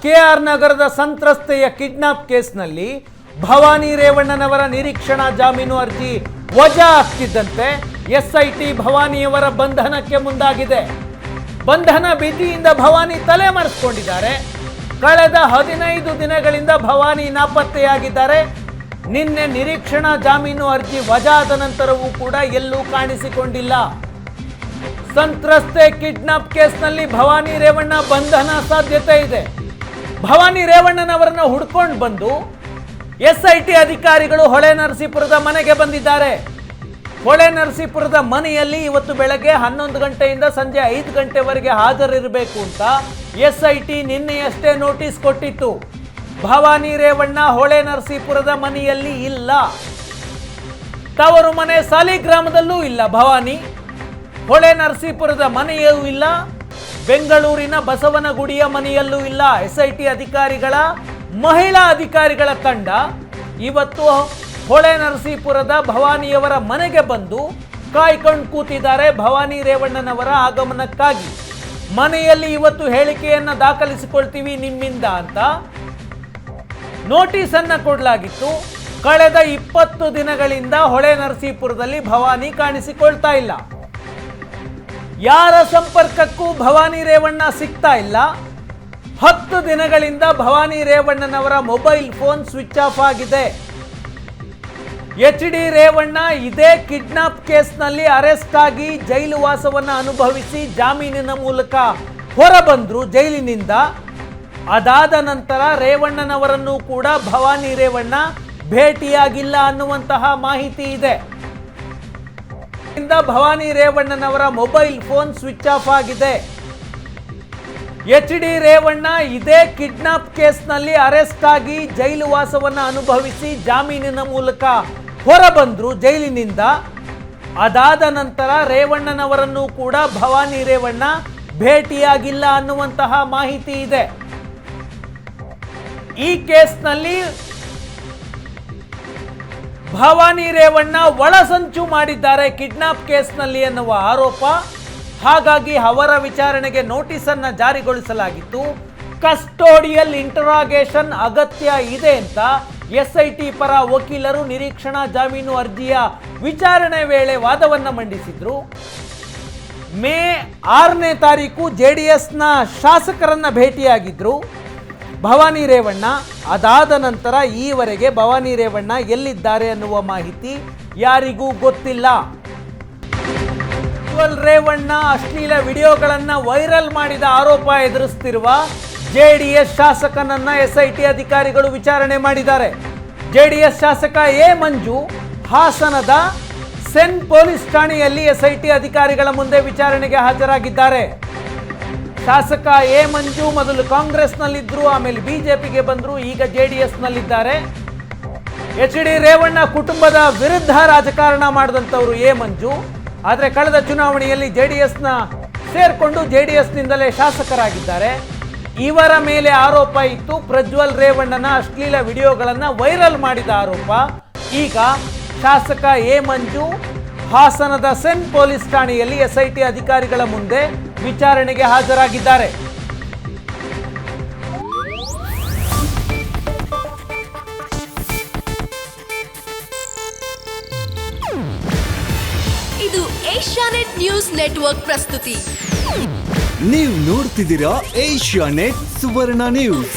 K R ನಗರದ ಸಂತ್ರಸ್ತೆಯ kidnap ಕೇಸ್ನಲ್ಲಿ ಭವಾನಿ ರೇವಣ್ಣನವರ ನಿರೀಕ್ಷಣಾ ಜಾಮೀನು ಅರ್ಜಿ ವಜಾ ಆಗ್ತಿದ್ದಂತೆ ಎಸ್ಐಟಿ ಭವಾನಿಯವರ ಬಂಧನಕ್ಕೆ ಮುಂದಾಗಿದೆ. ಬಂಧನ ಭೀತಿಯಿಂದ ಭವಾನಿ ತಲೆಮರೆಸಿಕೊಂಡಿದ್ದಾರೆ. ಕಳೆದ 15 ದಿನಗಳಿಂದ ಭವಾನಿ ನಾಪತ್ತೆಯಾಗಿದ್ದಾರೆ. ನಿನ್ನೆ ನಿರೀಕ್ಷಣಾ ಜಾಮೀನು ಅರ್ಜಿ ವಜಾ ಆದ ನಂತರವೂ ಕೂಡ ಎಲ್ಲೂ ಕಾಣಿಸಿಕೊಂಡಿಲ್ಲ. ಸಂತ್ರಸ್ತೆ ಕಿಡ್ನಾಪ್ ಕೇಸ್ನಲ್ಲಿ ಭವಾನಿ ರೇವಣ್ಣ ಬಂಧನ ಸಾಧ್ಯತೆ ಇದೆ. ಭವಾನಿ ರೇವಣ್ಣನವರನ್ನು ಹುಡ್ಕೊಂಡು ಬಂದು ಎಸ್ಐಟಿ ಅಧಿಕಾರಿಗಳು ಹೊಳೆನರಸೀಪುರದ ಮನೆಗೆ ಬಂದಿದ್ದಾರೆ. ಹೊಳೆನರಸೀಪುರದ ಮನೆಯಲ್ಲಿ ಇವತ್ತು ಬೆಳಗ್ಗೆ 11 ಗಂಟೆಯಿಂದ ಸಂಜೆ 5 ಗಂಟೆವರೆಗೆ ಹಾಜರಿರಬೇಕು ಅಂತ ಎಸ್ಐಟಿ ನಿನ್ನೆಯಷ್ಟೇ ನೋಟಿಸ್ ಕೊಟ್ಟಿತ್ತು. ಭವಾನಿ ರೇವಣ್ಣ ಹೊಳೆನರಸೀಪುರದ ಮನೆಯಲ್ಲಿ ಇಲ್ಲ. ತವರು ಮನೆ ಸಾಲಿಗ್ರಾಮದಲ್ಲೂ ಇಲ್ಲ. ಭವಾನಿ ಹೊಳೆನರಸೀಪುರದ ಮನೆಯೂ ಇಲ್ಲ. ಬೆಂಗಳೂರಿನ ಬಸವನಗುಡಿಯ ಮನೆಯಲ್ಲೂ ಇಲ್ಲ. ಎಸ್ಐಟಿ ಅಧಿಕಾರಿಗಳ ಮಹಿಳಾ ಅಧಿಕಾರಿಗಳ ತಂಡ ಇವತ್ತು ಹೊಳೆನರಸೀಪುರದ ಭವಾನಿಯವರ ಮನೆಗೆ ಬಂದು ಕಾಯ್ಕೊಂಡು ಕೂತಿದ್ದಾರೆ ಭವಾನಿ ರೇವಣ್ಣನವರ ಆಗಮನಕ್ಕಾಗಿ. ಮನೆಯಲ್ಲಿ ಇವತ್ತು ಹೇಳಿಕೆಯನ್ನು ದಾಖಲಿಸಿಕೊಳ್ತೀವಿ ನಿಮ್ಮಿಂದ ಅಂತ ನೋಟಿಸ್ ಅನ್ನು ಕೊಡಲಾಗಿತ್ತು. ಕಳೆದ 20 ದಿನಗಳಿಂದ ಹೊಳೆನರಸೀಪುರದಲ್ಲಿ ಭವಾನಿ ಕಾಣಿಸಿಕೊಳ್ತಾ ಇಲ್ಲ. ಯಾರ ಸಂಪರ್ಕಕ್ಕೂ ಭವಾನಿ ರೇವಣ್ಣ ಸಿಗ್ತಾ ಇಲ್ಲ. 10 ದಿನಗಳಿಂದ ಭವಾನಿ ರೇವಣ್ಣನವರ ಮೊಬೈಲ್ ಫೋನ್ ಸ್ವಿಚ್ ಆಫ್ ಆಗಿದೆ. HD ರೇವಣ್ಣ ಇದೇ ಕಿಡ್ನಾಪ್ ಕೇಸ್ನಲ್ಲಿ ಅರೆಸ್ಟ್ ಆಗಿ ಜೈಲು ವಾಸವನ್ನು ಅನುಭವಿಸಿ ಜಾಮೀನಿನ ಮೂಲಕ ಹೊರಬಂದ್ರು ಜೈಲಿನಿಂದ. ಅದಾದ ನಂತರ ರೇವಣ್ಣನವರನ್ನು ಕೂಡ ಭವಾನಿ ರೇವಣ್ಣ ಭೇಟಿಯಾಗಿಲ್ಲ ಅನ್ನುವಂತಹ ಮಾಹಿತಿ ಇದೆ. ಭವಾನಿ ರೇವಣ್ಣನವರ ಮೊಬೈಲ್ ಫೋನ್ ಸ್ವಿಚ್ ಆಫ್ ಆಗಿದೆ. HD ರೇವಣ್ಣ ಇದೇ ಕಿಡ್ನಾಪ್ ಕೇಸ್ನಲ್ಲಿ ಅರೆಸ್ಟ್ ಆಗಿ ಜೈಲು ವಾಸವನ್ನು ಅನುಭವಿಸಿ ಜಾಮೀನಿನ ಮೂಲಕ ಹೊರಬಂದ್ರು ಜೈಲಿನಿಂದ. ಅದಾದ ನಂತರ ರೇವಣ್ಣನವರನ್ನು ಕೂಡ ಭವಾನಿ ರೇವಣ್ಣ ಭೇಟಿಯಾಗಿಲ್ಲ ಅನ್ನುವಂತಹ ಮಾಹಿತಿ ಇದೆ. ಈ ಕೇಸ್ನಲ್ಲಿ ಭವಾನಿ ರೇವಣ್ಣ ಒಳಸಂಚು ಮಾಡಿದ್ದಾರೆ ಕಿಡ್ನಾಪ್ ಕೇಸ್ನಲ್ಲಿ ಎನ್ನುವ ಆರೋಪ. ಹಾಗಾಗಿ ಅವರ ವಿಚಾರಣೆಗೆ ನೋಟಿಸ್ ಅನ್ನು ಜಾರಿಗೊಳಿಸಲಾಗಿತ್ತು. ಕಸ್ಟೋಡಿಯಲ್ ಇಂಟರಾಗೇಷನ್ ಅಗತ್ಯ ಇದೆ ಅಂತ ಎಸ್ಐಟಿ ಪರ ವಕೀಲರು ನಿರೀಕ್ಷಣಾ ಜಾಮೀನು ಅರ್ಜಿಯ ವಿಚಾರಣೆ ವೇಳೆ ವಾದವನ್ನು ಮಂಡಿಸಿದ್ರು. ಮೇ 6ನೇ ತಾರೀಕು JDSನ ಶಾಸಕರನ್ನ ಭೇಟಿಯಾಗಿದ್ರು ಭವಾನಿ ರೇವಣ್ಣ. ಅದಾದ ನಂತರ ಈವರೆಗೆ ಭವಾನಿ ರೇವಣ್ಣ ಎಲ್ಲಿದ್ದಾರೆ ಅನ್ನುವ ಮಾಹಿತಿ ಯಾರಿಗೂ ಗೊತ್ತಿಲ್ಲ. ರೇವಣ್ಣ ಅಶ್ಲೀಲ ವಿಡಿಯೋಗಳನ್ನು ವೈರಲ್ ಮಾಡಿದ ಆರೋಪ ಎದುರಿಸುತ್ತಿರುವ JDS ಶಾಸಕನನ್ನ ಎಸ್ಐಟಿ ಅಧಿಕಾರಿಗಳು ವಿಚಾರಣೆ ಮಾಡಿದ್ದಾರೆ. JDS ಶಾಸಕ ಎ ಮಂಜು ಹಾಸನದ ಸೆನ್ ಪೊಲೀಸ್ ಠಾಣೆಯಲ್ಲಿ ಎಸ್ಐಟಿ ಅಧಿಕಾರಿಗಳ ಮುಂದೆ ವಿಚಾರಣೆಗೆ ಹಾಜರಾಗಿದ್ದಾರೆ. ಶಾಸಕ ಎ ಮಂಜು ಮೊದಲು ಕಾಂಗ್ರೆಸ್ನಲ್ಲಿದ್ದರು, ಆಮೇಲೆ ಬಿಜೆಪಿಗೆ ಬಂದರು, ಈಗ JDSನಲ್ಲಿದ್ದಾರೆ. HD ರೇವಣ್ಣ ಕುಟುಂಬದ ವಿರುದ್ಧ ರಾಜಕಾರಣ ಮಾಡಿದಂಥವರು ಎ ಮಂಜು. ಆದರೆ ಕಳೆದ ಚುನಾವಣೆಯಲ್ಲಿ JDSನ ಸೇರ್ಕೊಂಡು JDSನಿಂದಲೇ ಶಾಸಕರಾಗಿದ್ದಾರೆ. ಇವರ ಮೇಲೆ ಆರೋಪ ಇತ್ತು ಪ್ರಜ್ವಲ್ ರೇವಣ್ಣನ ಅಶ್ಲೀಲ ವಿಡಿಯೋಗಳನ್ನು ವೈರಲ್ ಮಾಡಿದ ಆರೋಪ. ಈಗ ಶಾಸಕ ಎ ಮಂಜು ಹಾಸನದ ಸೆನ್ ಪೊಲೀಸ್ ಠಾಣೆಯಲ್ಲಿ ಎಸ್ಐಟಿ ಅಧಿಕಾರಿಗಳ ಮುಂದೆ ವಿಚಾರಣೆಗೆ ಹಾಜರಾಗಿದ್ದಾರೆ. ಇದು ಏಷ್ಯಾನೆಟ್ ನ್ಯೂಸ್ ನೆಟ್ವರ್ಕ್ ಪ್ರಸ್ತುತಿ. ನೀವು ನೋಡ್ತಿದ್ದೀರಾ ಏಷ್ಯಾನೆಟ್ ಸುವರ್ಣ ನ್ಯೂಸ್.